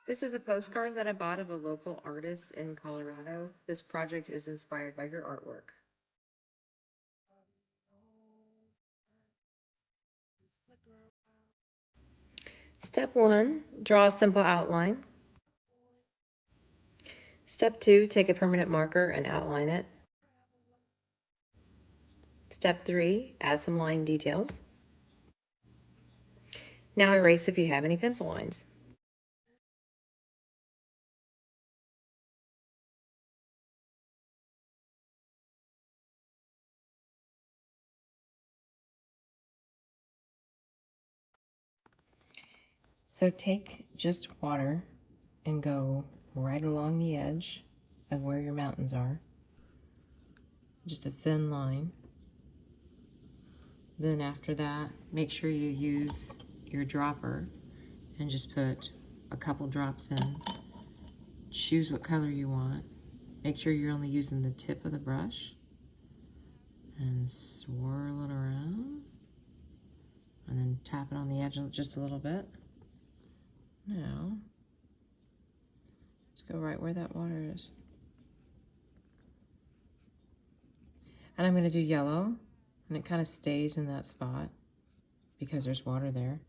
This is a postcard that I bought of a local artist in Colorado. This project is inspired by her artwork. Step 1, draw a simple outline. Step 2, take a permanent marker and outline it. Step 3, add some line details. Now erase if you have any pencil lines. So take just water and go right along the edge of where your mountains are. Just a thin line. Then after that, make sure you use your dropper and just put a couple drops in. Choose what color you want. Make sure you're only using the tip of the brush and swirl it around. And then tap it on the edge just a little bit. Now, let's go right where that water is. And I'm going to do yellow, and it kind of stays in that spot because there's water there.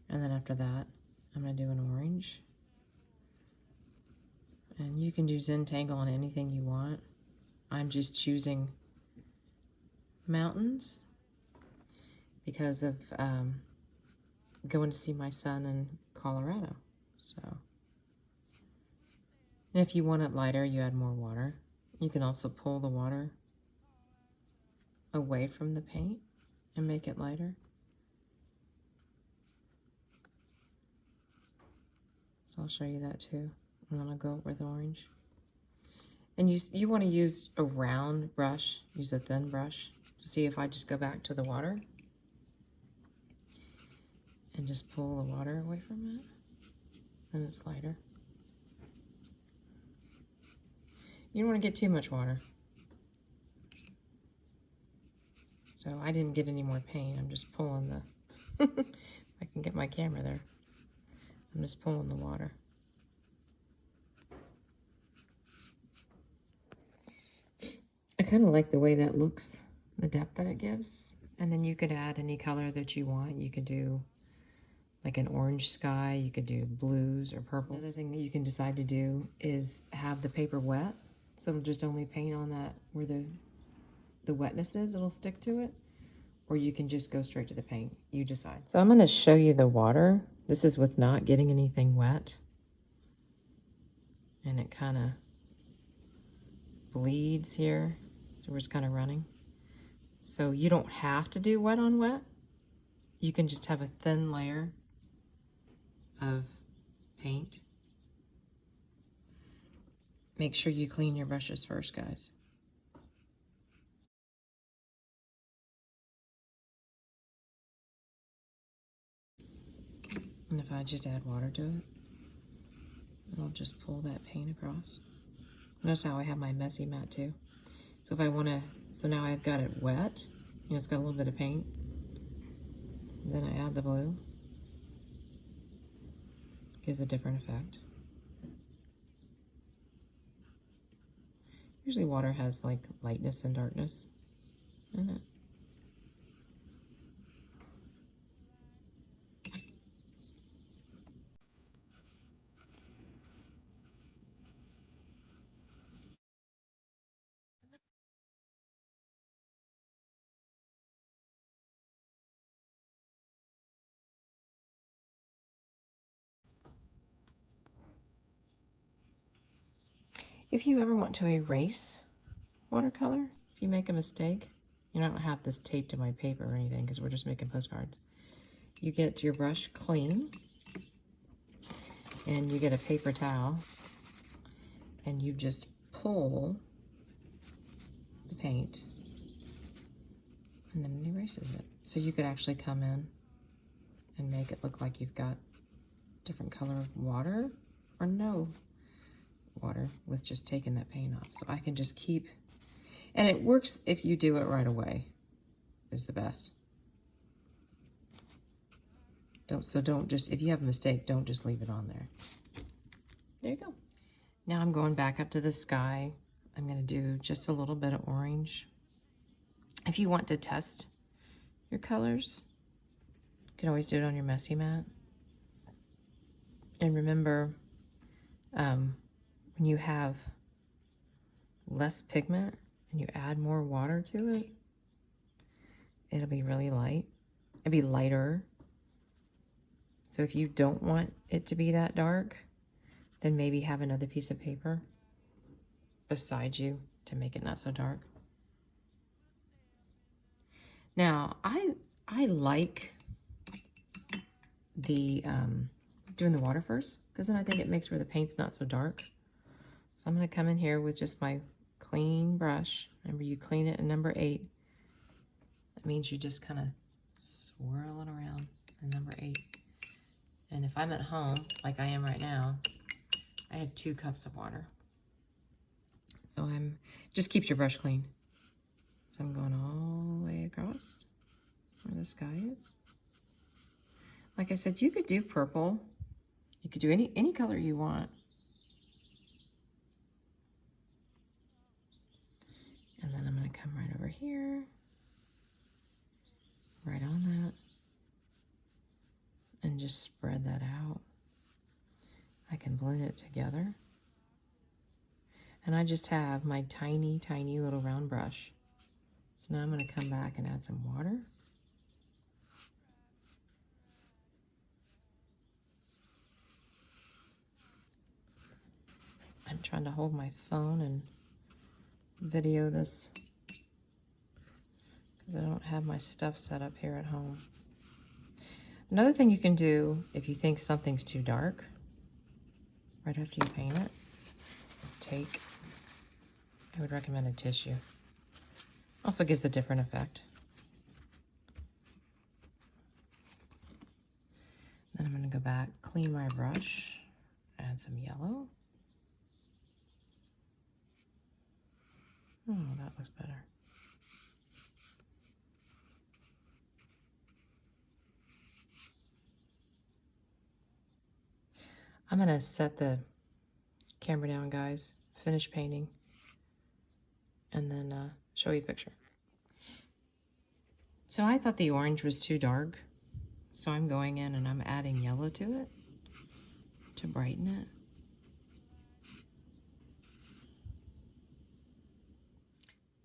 And then after that, I'm going to do an orange. And you can do Zentangle on anything you want. I'm just choosing mountains because of going to see my son in Colorado. So, and if you want it lighter, you add more water. You can also pull the water away from the paint and make it lighter. So I'll show you that too. And then I'll go with orange. And you want to use a round brush, use a thin brush. So see if I just go back to the water and just pull the water away from it, then it's lighter. You don't want to get too much water. So I didn't get any more paint. I'm just pulling the, if I can get my camera there. I'm just pulling the water. I kind of like the way that looks, the depth that it gives. And then you could add any color that you want. You could do like an orange sky, you could do blues or purples. Another thing that you can decide to do is have the paper wet. So it'll just only paint on that where the wetness is, it'll stick to it. Or you can just go straight to the paint, you decide. So I'm gonna show you the water. This is with not getting anything wet. And it kind of bleeds here, so we're just kind of running. So you don't have to do wet on wet. You can just have a thin layer of paint. Make sure you clean your brushes first, guys. And if I just add water to it, it'll just pull that paint across. Notice how I have my messy mat too. So if I want to, so now I've got it wet, it's got a little bit of paint. Then I add the blue. Gives a different effect. Usually water has like lightness and darkness in it. If you ever want to erase watercolor, if you make a mistake, you don't have this taped to my paper or anything because we're just making postcards. You get your brush clean and you get a paper towel and you just pull the paint and then it erases it. So you could actually come in and make it look like you've got different color of water or no water with just taking that paint off. So I can just keep, and it works if you do it right away, is the best. Don't just, if you have a mistake, don't just leave it on there. There you go. Now I'm going back up to the sky. I'm going to do just a little bit of orange. If you want to test your colors, you can always do it on your messy mat. And remember, when you have less pigment and you add more water to it, it'll be really light. It'll be lighter. So if you don't want it to be that dark, then maybe have another piece of paper beside you to make it not so dark. Now, I like the doing the water first, because then I think it makes where the paint's not so dark. So I'm going to come in here with just my clean brush. Remember, you clean it in number 8. That means you just kind of swirl it around in number 8. And if I'm at home, like I am right now, I have 2 cups of water. So just keeps your brush clean. So I'm going all the way across where the sky is. Like I said, you could do purple. You could do any color you want. And then I'm going to come right over here, right on that, and just spread that out. I can blend it together. And I just have my tiny, tiny little round brush. So now I'm going to come back and add some water. I'm trying to hold my phone and video this because I don't have my stuff set up here at home. Another thing you can do if you think something's too dark, right after you paint it, is take, I would recommend a tissue. Also gives a different effect. Then I'm going to go back, clean my brush, add some yellow. Oh, that looks better. I'm going to set the camera down, guys, finish painting, and then show you a picture. So I thought the orange was too dark, so I'm going in and I'm adding yellow to it to brighten it.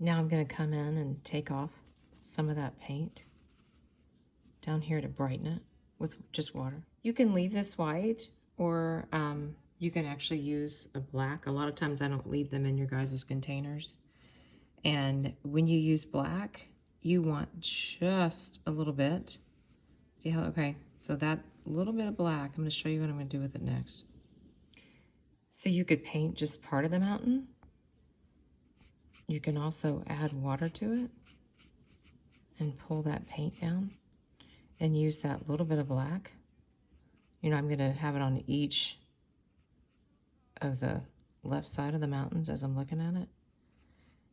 Now I'm going to come in and take off some of that paint down here to brighten it with just water. You can leave this white, or you can actually use a black. A lot of times I don't leave them in your guys' containers. And when you use black, you want just a little bit. See how, okay, so that little bit of black, I'm going to show you what I'm going to do with it next. So you could paint just part of the mountain. You can also add water to it and pull that paint down and use that little bit of black. You know, I'm going to have it on each of the left side of the mountains as I'm looking at it.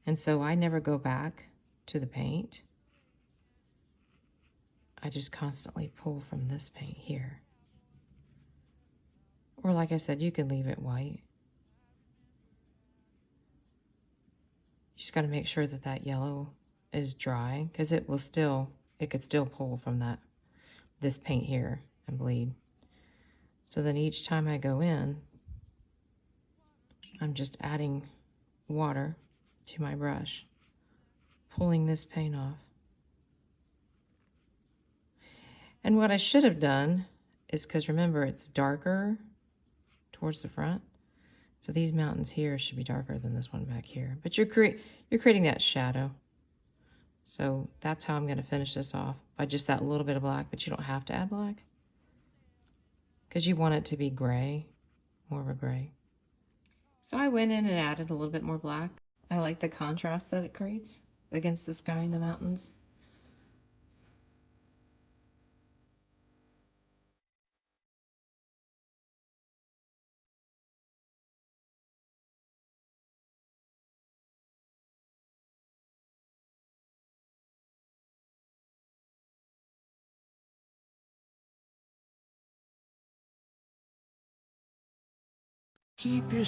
And so I never go back to the paint. I just constantly pull from this paint here. Or like I said, you can leave it white. You just got to make sure that that yellow is dry, because it could still pull from this paint here and bleed. So then each time I go in, I'm just adding water to my brush, pulling this paint off. And what I should have done is, because remember it's darker towards the front, so these mountains here should be darker than this one back here. But you're creating that shadow. So that's how I'm going to finish this off, by just that little bit of black, but you don't have to add black, because you want it to be gray, more of a gray. So I went in and added a little bit more black. I like the contrast that it creates against the sky and the mountains. Keep your